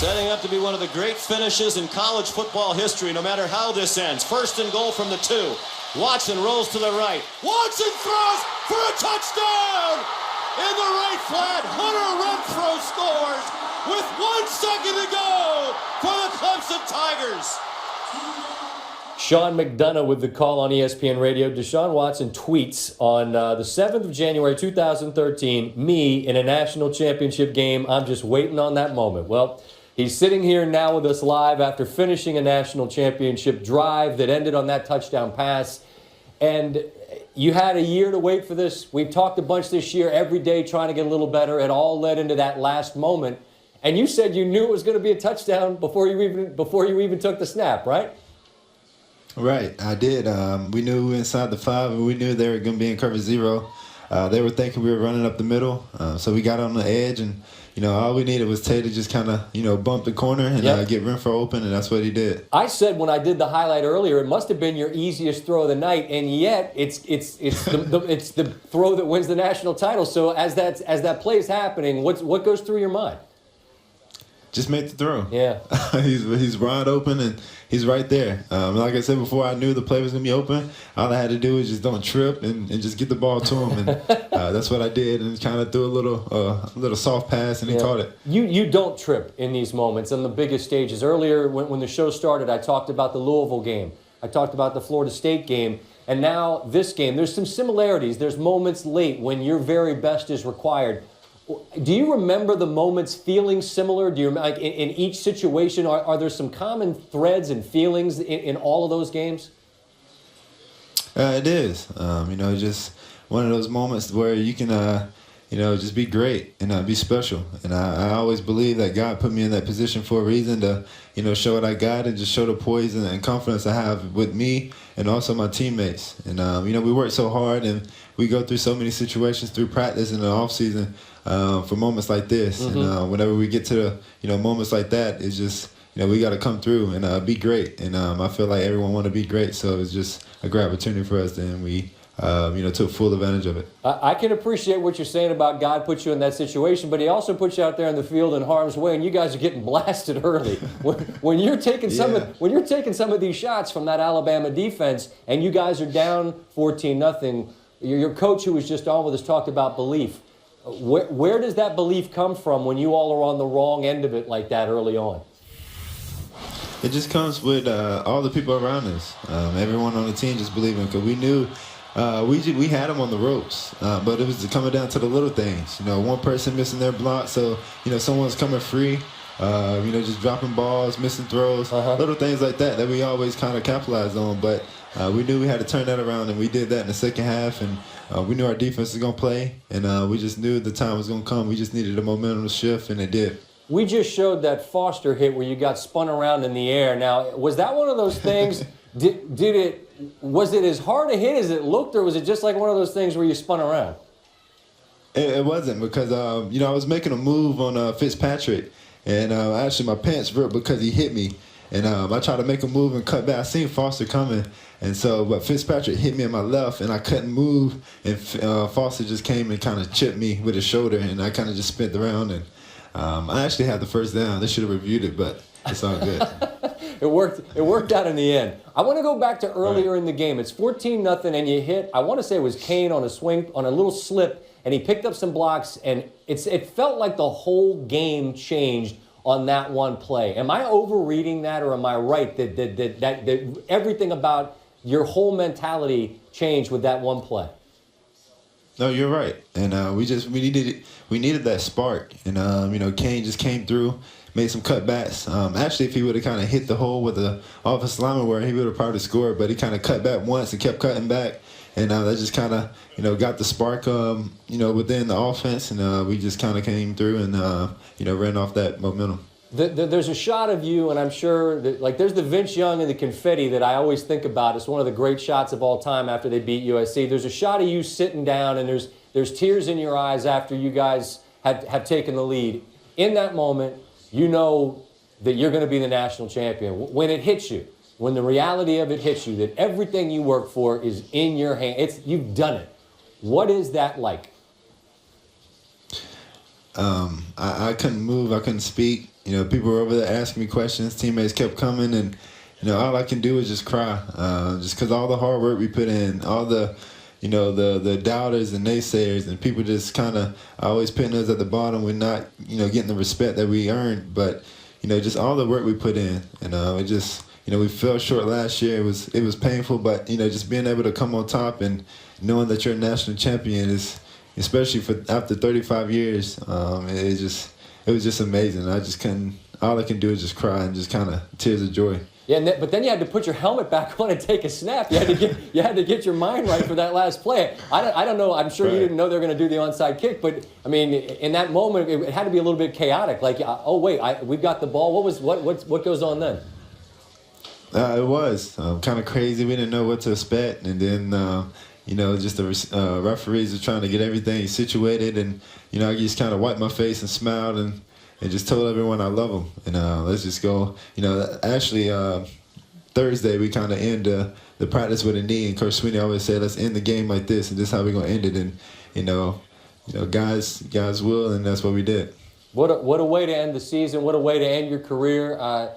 Setting up to be one of the great finishes in college football history, no matter how this ends. First and goal from the 2. Watson rolls to the right. Watson throws for a touchdown! In the right flat, Hunter Renfrow scores with 1 second to go for the Clemson Tigers. Sean McDonough with the call on ESPN Radio. Deshaun Watson tweets on the 7th of January, 2013, me in a national championship game. I'm just waiting on that moment. Well, he's sitting here now with us live after finishing a national championship drive that ended on that touchdown pass. And you had a year to wait for this. We've talked a bunch this year, every day trying to get a little better. It all led into that last moment. And you said you knew it was going to be a touchdown before you even took the snap, right? Right, I did. We knew we were inside the 5, and we knew they were going to be in cover 0. They were thinking we were running up the middle, so we got on the edge, and all we needed was Tay to just kind of bump the corner and get Renfrow open, and that's what he did. I said when I did the highlight earlier, it must have been your easiest throw of the night, and yet it's the throw that wins the national title. So as that play is happening, what goes through your mind? Just make the throw. Yeah. he's wide open, and he's right there. Like I said before, I knew the play was going to be open. All I had to do was just don't trip and just get the ball to him. And that's what I did, and kind of threw a little soft pass, and he caught it. You don't trip in these moments on the biggest stages. Earlier, when the show started, I talked about the Louisville game. I talked about the Florida State game. And now this game, there's some similarities. There's moments late when your very best is required. Do you remember the moments feeling similar? Do you like in each situation? Are there some common threads and feelings in all of those games? It is. Just one of those moments where you can, just be great and be special. And I always believe that God put me in that position for a reason to, show what I got and just show the poise and confidence I have with me and also my teammates. And, we work so hard and we go through so many situations through practice in the off season for moments like this. Mm-hmm. And whenever we get to the, moments like that, it's just, we got to come through and be great. And I feel like everyone want to be great. So it's just a great opportunity for us, and we took full advantage of it. I can appreciate what you're saying about God put you in that situation, but he also puts you out there in the field in harm's way, and you guys are getting blasted early. when you're taking some of these shots from that Alabama defense, and you guys are down 14-0, your coach who was just on with us talked about belief. Where does that belief come from when you all are on the wrong end of it like that early on? It just comes with all the people around us. Everyone on the team just believing, because we knew we had them on the ropes, but it was coming down to the little things. One person missing their block, so someone's coming free. Just dropping balls, missing throws, little things like that we always kind of capitalized on. But we knew we had to turn that around, and we did that in the second half. And we knew our defense was going to play, and we just knew the time was going to come. We just needed a momentum shift, and it did. We just showed that Foster hit where you got spun around in the air. Now, was that one of those things? Was it as hard a hit as it looked, or was it just like one of those things where you spun around? It wasn't, because I was making a move on Fitzpatrick, and actually my pants ripped because he hit me. And I tried to make a move and cut back. I seen Foster coming, but Fitzpatrick hit me in my left, and I couldn't move. And Foster just came and kind of chipped me with his shoulder, and I kind of just spent around. And I actually had the first down. They should have reviewed it, but it's all good. It worked out in the end. I want to go back to earlier in the game. It's 14-0, and you hit. I want to say it was Kane on a swing, on a little slip, and he picked up some blocks, and it felt like the whole game changed on that one play. Am I overreading that, or am I right that everything about your whole mentality changed with that one play? No, you're right. And we needed that spark. And Kane just came through, made some cutbacks. Actually, if he would have kind of hit the hole with the offensive lineman, where he would have probably scored, but he kind of cut back once and kept cutting back. And that just kind of, got the spark, within the offense. And we just kind of came through and, ran off that momentum. There's a shot of you, and I'm sure that, there's the Vince Young and the confetti that I always think about. It's one of the great shots of all time after they beat USC. There's a shot of you sitting down, and there's tears in your eyes after you guys have taken the lead. In that moment, you know that you're going to be the national champion. When it hits you, when the reality of it hits you, that everything you work for is in your hand, you've done it. What is that like? I couldn't move. I couldn't speak. You know, people were over there asking me questions. Teammates kept coming, and all I can do is just cry. Just because all the hard work we put in, all the the doubters and naysayers and people just kind of always putting us at the bottom. We're not getting the respect that we earned, but just all the work we put in, and it just we fell short last year. It was painful, but just being able to come on top and knowing that you're a national champion is, especially for after 35 years, it was just amazing. All I can do is just cry and just kind of tears of joy. Yeah, but then you had to put your helmet back on and take a snap. You had to get your mind right for that last play. I don't know. I'm sure you didn't know they were going to do the onside kick, but I mean, in that moment, it had to be a little bit chaotic. Like, oh wait, we've got the ball. What goes on then? It was kind of crazy. We didn't know what to expect, and then just the referees are trying to get everything situated, and I just kind of wiped my face and smiled and just told everyone I love them, and let's just go. Actually, Thursday we kind of end the practice with a knee, and Coach Sweeney always said, let's end the game like this, and this is how we're gonna end it, and guys will, and that's what we did. What a way to end the season! What a way to end your career.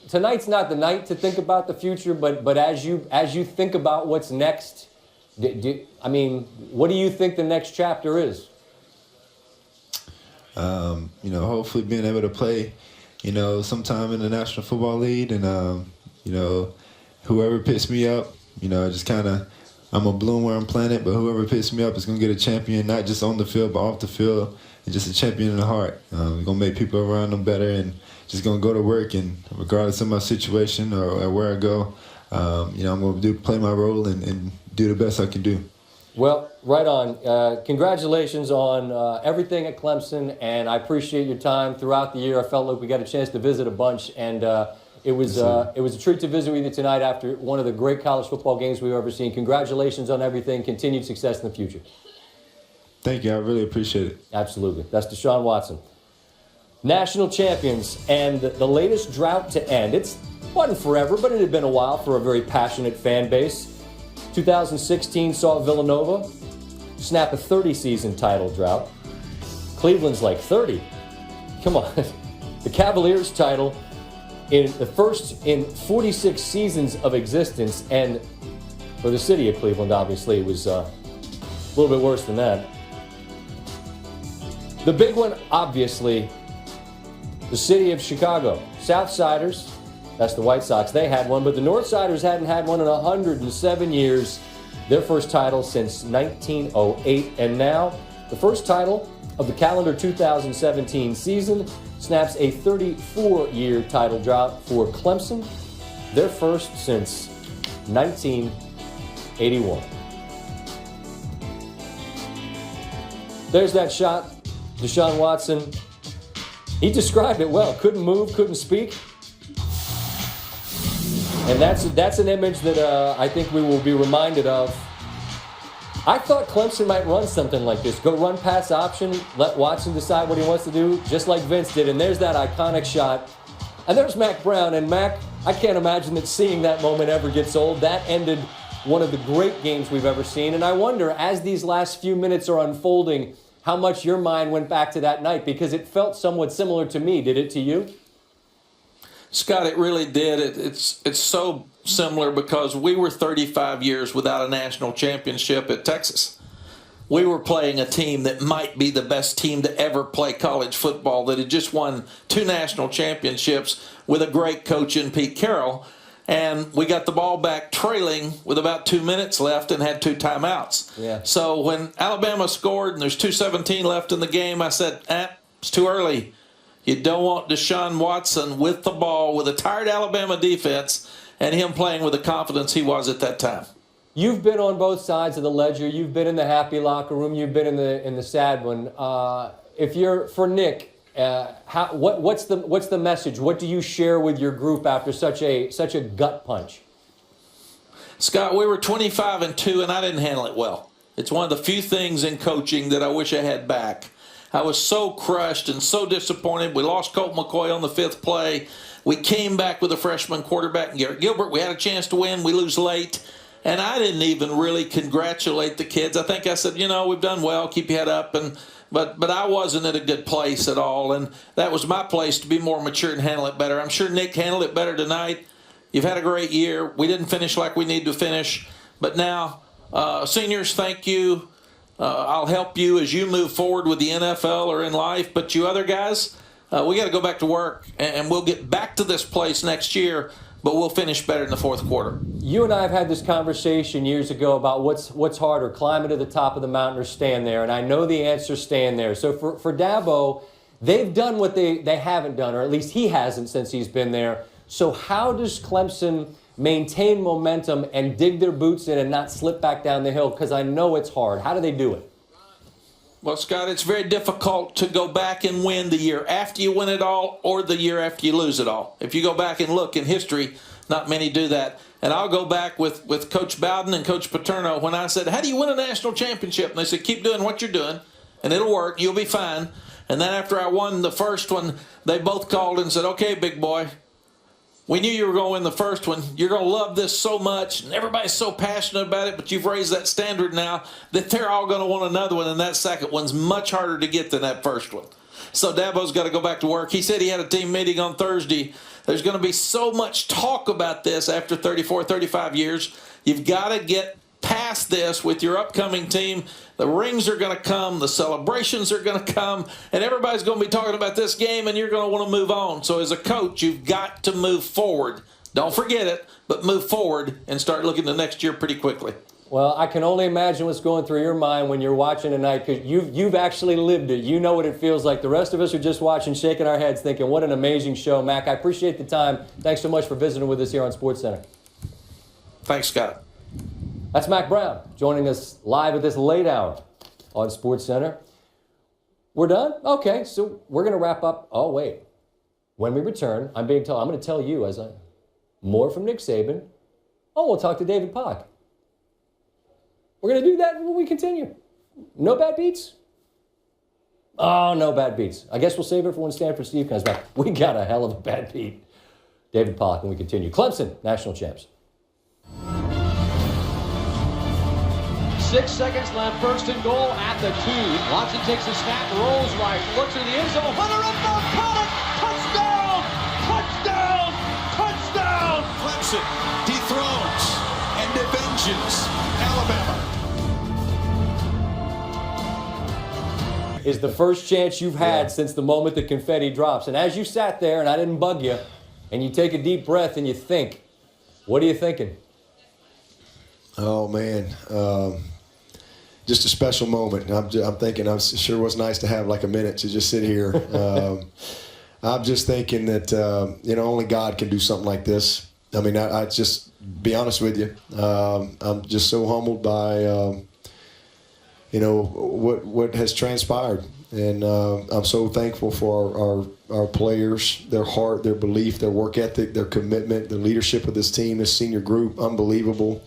Tonight's not the night to think about the future, but as you think about what's next, what do you think the next chapter is? Hopefully being able to play, sometime in the National Football League, and whoever picks me up, I'm a bloom where I'm planted, but whoever picks me up is gonna get a champion, not just on the field but off the field, and just a champion in the heart. We're gonna make people around them better, and just gonna go to work, and regardless of my situation or where I go, I'm gonna play my role and do the best I can do. Well, right on. Congratulations on everything at Clemson, and I appreciate your time throughout the year. I felt like we got a chance to visit a bunch, and it was a treat to visit with you tonight after one of the great college football games we've ever seen. Congratulations on everything. Continued success in the future. Thank you. I really appreciate it. Absolutely. That's Deshaun Watson. National champions and the latest drought to end. It wasn't forever, but it had been a while for a very passionate fan base. 2016 saw Villanova snap a 30-season title drought. Cleveland's like 30. Come on. The Cavaliers title in the first in 46 seasons of existence, and for the city of Cleveland, obviously, it was a little bit worse than that. The big one, obviously, the city of Chicago. Southsiders, that's the White Sox, they had one, but the Northsiders hadn't had one in 107 years. Their first title since 1908, and now the first title of the calendar 2017 season snaps a 34-year title drought for Clemson, their first since 1981. There's that shot. Deshaun Watson, he described it well. Couldn't move, couldn't speak. And that's an image that I think we will be reminded of. I thought Clemson might run something like this. Go run pass option, let Watson decide what he wants to do, just like Vince did. And there's that iconic shot. And there's Mac Brown. And Mac, I can't imagine that seeing that moment ever gets old. That ended one of the great games we've ever seen. And I wonder, as these last few minutes are unfolding, how much your mind went back to that night, because it felt somewhat similar to me. Did it to you? Scott, it really did. It's so similar because we were 35 years without a national championship at Texas. We were playing a team that might be the best team to ever play college football, that had just won 2 national championships with a great coach in Pete Carroll. And we got the ball back trailing with about 2 minutes left and had 2 timeouts. Yeah. So when Alabama scored and there's 2:17 left in the game, I said, it's too early. You don't want Deshaun Watson with the ball with a tired Alabama defense and him playing with the confidence he was at that time. You've been on both sides of the ledger. You've been in the happy locker room. You've been in the sad one. If you're for Nick, what's the message? What do you share with your group after such a gut punch? Scott, we were 25-2, and I didn't handle it well. It's one of the few things in coaching that I wish I had back. I was so crushed and so disappointed. We lost Colt McCoy on the 5th play. We came back with a freshman quarterback, Garrett Gilbert. We had a chance to win. We lose late. And I didn't even really congratulate the kids. I think I said, we've done well. Keep your head up. And But I wasn't at a good place at all, and that was my place to be more mature and handle it better. I'm sure Nick handled it better tonight. You've had a great year. We didn't finish like we need to finish, but now, seniors, thank you. I'll help you as you move forward with the NFL or in life. But you other guys, we got to go back to work, and we'll get back to this place next year, but we'll finish better in the fourth quarter. You and I have had this conversation years ago about what's harder, climbing to the top of the mountain or staying there, and I know the answer is staying there. So for Dabo, they've done what they haven't done, or at least he hasn't since he's been there. So how does Clemson maintain momentum and dig their boots in and not slip back down the hill? Because I know it's hard. How do they do it? Well, Scott, it's very difficult to go back and win the year after you win it all or the year after you lose it all. If you go back and look in history, not many do that. And I'll go back with Coach Bowden and Coach Paterno when I said, how do you win a national championship? And they said, keep doing what you're doing, and it'll work. You'll be fine. And then after I won the first one, they both called and said, okay, big boy, we knew you were going to win the first one. You're going to love this so much, and everybody's so passionate about it, but you've raised that standard now that they're all going to want another one, and that second one's much harder to get than that first one. So Dabo's got to go back to work. He said he had a team meeting on Thursday. There's going to be so much talk about this after 34, 35 years. You've got to get past this with your upcoming team. The rings are going to come, the celebrations are going to come, and everybody's going to be talking about this game, and you're going to want to move on. So as a coach, you've got to move forward. Don't forget it, but move forward and start looking to next year pretty quickly. Well, I can only imagine what's going through your mind when you're watching tonight, because you've actually lived it. You know what it feels like. The rest of us are just watching, shaking our heads, thinking, what an amazing show. Mac, I appreciate the time. Thanks so much for visiting with us here on SportsCenter. Thanks, Scott. That's Mac Brown joining us live at this late hour on SportsCenter. We're done? Okay, so we're going to wrap up. Oh, wait. When we return, I'm going to tell you more from Nick Saban. Oh, we'll talk to David Pock. We're going to do that when we continue. No bad beats? Oh, no bad beats. I guess we'll save it for when Stanford Steve comes back. We got a hell of a bad beat. David Pock when we continue. Clemson, national champs. 6 seconds left, first and goal at the 2. Watson takes a snap, rolls right, looks in the end zone. Hunter up for Pollock! Touchdown! Touchdown! Touchdown! Clemson dethrones and avenges Alabama. Is the first chance you've had since the moment the confetti drops. And as you sat there, and I didn't bug you, and you take a deep breath and you think, what are you thinking? Oh, man. Just a special moment. I'm thinking, it sure was nice to have like a minute to just sit here. I'm just thinking that, only God can do something like this. I mean, I just be honest with you. I'm just so humbled by, what has transpired. And I'm so thankful for our players, their heart, their belief, their work ethic, their commitment, the leadership of this team, this senior group, unbelievable.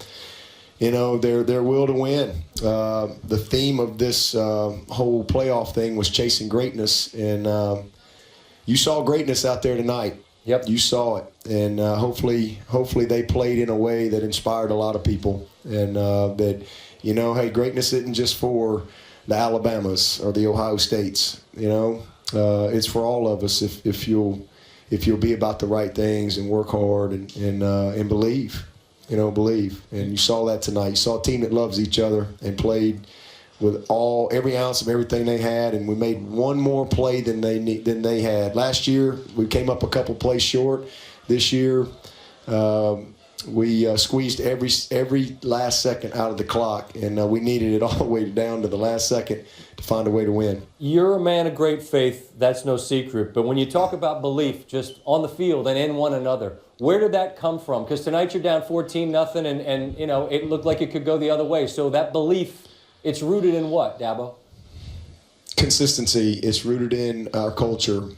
Their will to win. The theme of this whole playoff thing was chasing greatness, and you saw greatness out there tonight. Yep, you saw it, and hopefully they played in a way that inspired a lot of people, and that hey, greatness isn't just for the Alabamas or the Ohio States. It's for all of us if you'll be about the right things and work hard and believe. Believe. And you saw that tonight. You saw a team that loves each other and played with every ounce of everything they had, and we made one more play than they had. Last year, we came up a couple plays short. This year, we squeezed every last second out of the clock, and we needed it all the way down to the last second to find a way to win. You're a man of great faith. That's no secret. But when you talk about belief just on the field and in one another, where did that come from? Because tonight you're down 14-0, and it looked like it could go the other way. So that belief, it's rooted in what, Dabo? Consistency. It's rooted in our culture,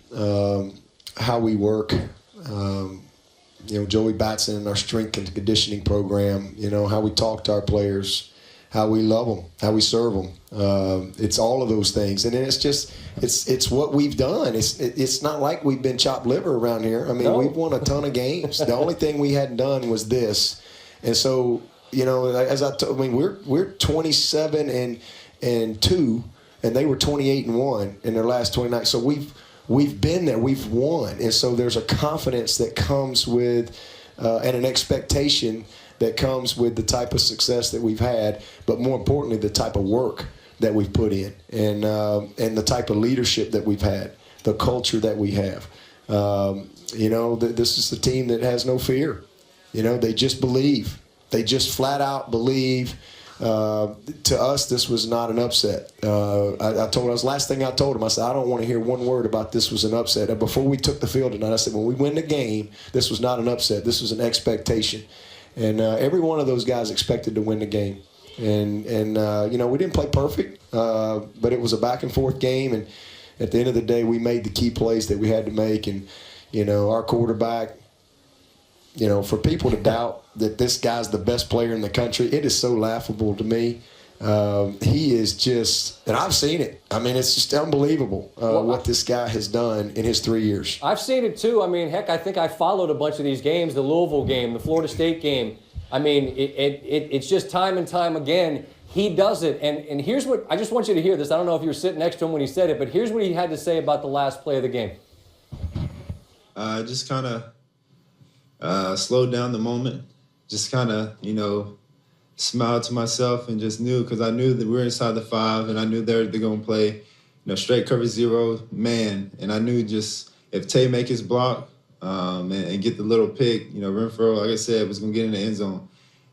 how we work. Joey Batson and our strength and conditioning program. How we talk to our players, how we love them, how we serve them. It's all of those things, and it's what we've done. It's not like we've been chopped liver around here. I mean, We've won a ton of games. The only thing we hadn't done was this, and so as we're 27-2 and they were 28-1 in their last 29. So we've been there, we've won, and so there's a confidence that comes with and an expectation that comes with the type of success that we've had, but more importantly, the type of work that we've put in, and the type of leadership that we've had, the culture that we have. This is a team that has no fear. They just believe. They just flat out believe. To us, this was not an upset. Last thing I told him, I said, I don't want to hear one word about this was an upset. And before we took the field tonight, I said, when we win the game, this was not an upset. This was an expectation. And every one of those guys expected to win the game. And we didn't play perfect, but it was a back-and-forth game. And at the end of the day, we made the key plays that we had to make. And, our quarterback, for people to doubt that this guy's the best player in the country, it is so laughable to me. He is just, and I've seen it. I mean, it's just unbelievable what this guy has done in his 3 years. I've seen it too. I mean, heck, I think I followed a bunch of these games, the Louisville game, the Florida State game. I mean, it's just time and time again. He does it. And here's what, I just want you to hear this. I don't know if you were sitting next to him when he said it, but here's what he had to say about the last play of the game. Just kind of slowed down the moment. Just kind of, smiled to myself and just knew, because I knew that we were inside the 5, and I knew they're going to play, straight cover 0 man. And I knew just if Tay make his block and get the little pick, Renfro, like I said, was going to get in the end zone.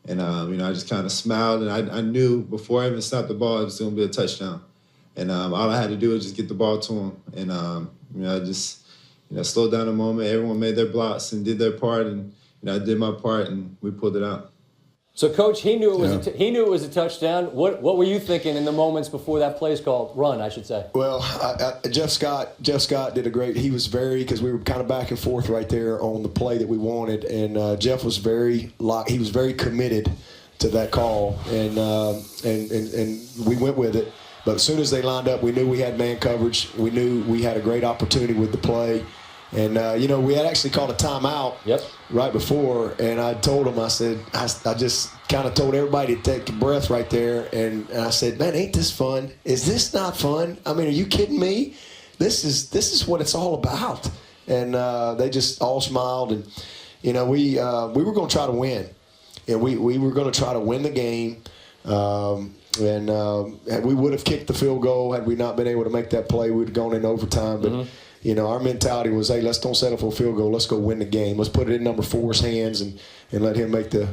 And, I just kind of smiled, and I knew before I even snapped the ball, it was going to be a touchdown. And all I had to do was just get the ball to him. And, I just, slowed down the moment. Everyone made their blocks and did their part, and I did my part, and we pulled it out. So, Coach, he knew it was a touchdown. What were you thinking in the moments before that play's called? Run, I should say. Well, Jeff Scott did a great. He was because we were kind of back and forth right there on the play that we wanted, and Jeff was very committed to that call, and we went with it. But as soon as they lined up, we knew we had man coverage. We knew we had a great opportunity with the play. And, we had actually called a timeout right before, and I told him, I said, I just kind of told everybody to take a breath right there, and I said, man, ain't this fun? Is this not fun? I mean, are you kidding me? This is what it's all about. And they just all smiled, and, we were going to try to win. And we were going to try to win the game. And we would have kicked the field goal had we not been able to make that play. We would have gone in overtime, but our mentality was, hey, let's don't settle for a field goal. Let's go win the game. Let's put it in number 4's hands and let him make the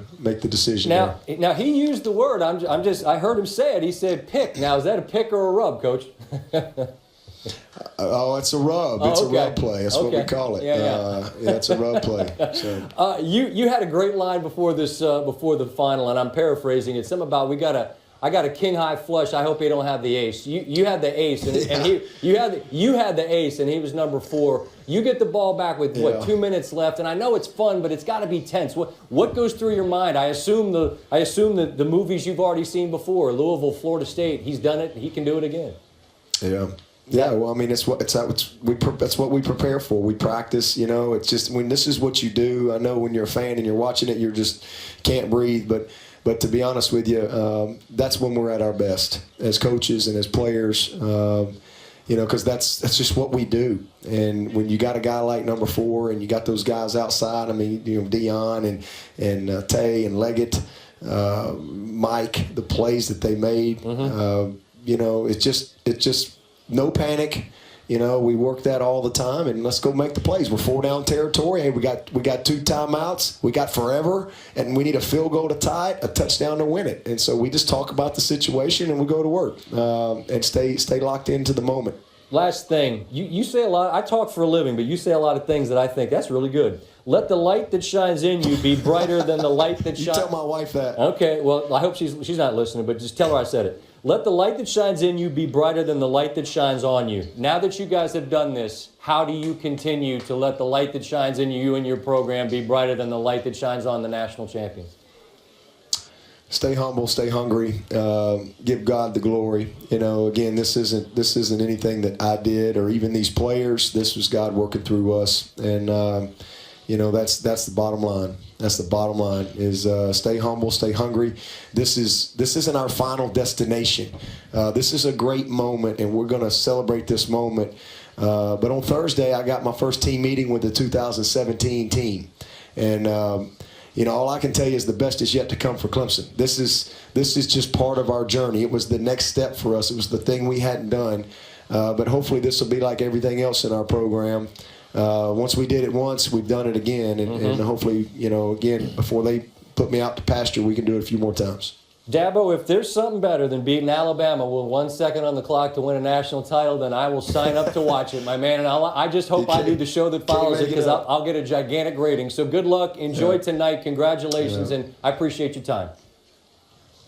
decision. Now he used the word. I heard him say it. He said pick. Now is that a pick or a rub, Coach? It's a rub. It's a rub play. That's what we call it. Yeah, it's a rub play. So. You had a great line before the final, and I'm paraphrasing it. Something about I got a king high flush. I hope he don't have the ace. You had the ace, and you had the ace, and he was number 4. You get the ball back with 2 minutes left, and I know it's fun, but it's got to be tense. What goes through your mind? I assume the movies you've already seen before, Louisville, Florida State. He's done it. He can do it again. Yeah. Yeah, well, I mean, that's what we prepare for. We practice, It's just when this is what you do. I know when you're a fan and you're watching it, you just can't breathe. But to be honest with you, that's when we're at our best as coaches and as players. Because that's just what we do. And when you got a guy like number 4 and you got those guys outside, I mean, Dion and Tay and Leggett, Mike, the plays that they made, it's just no panic. We work that all the time, and let's go make the plays. We're 4 down territory. Hey, we got 2 timeouts. We got forever, and we need a field goal to tie it, a touchdown to win it. And so we just talk about the situation, and we go to work and stay locked into the moment. Last thing, you say a lot. I talk for a living, but you say a lot of things that I think that's really good. Let the light that shines in you be brighter than the light that shines. You tell my wife that. Okay, well, I hope she's not listening, but just tell her I said it. Let the light that shines in you be brighter than the light that shines on you. Now that you guys have done this, how do you continue to let the light that shines in you and your program be brighter than the light that shines on the national champions? Stay humble, stay hungry, give God the glory. Again, this isn't anything that I did or even these players. This was God working through us, and that's the bottom line. That's the bottom line is stay humble, stay hungry. This isn't our final destination. This is a great moment, and we're going to celebrate this moment. But on Thursday, I got my first team meeting with the 2017 team. And, all I can tell you is the best is yet to come for Clemson. This is just part of our journey. It was the next step for us. It was the thing we hadn't done. But hopefully this will be like everything else in our program. Once we did it once, we've done it again. And hopefully, again, before they put me out to pasture, we can do it a few more times. Dabo, if there's something better than beating Alabama with 1 second on the clock to win a national title, then I will sign up to watch it, my man. And I just hope I do the show that follows it, because I'll get a gigantic rating. So good luck. Enjoy tonight. Congratulations, and I appreciate your time.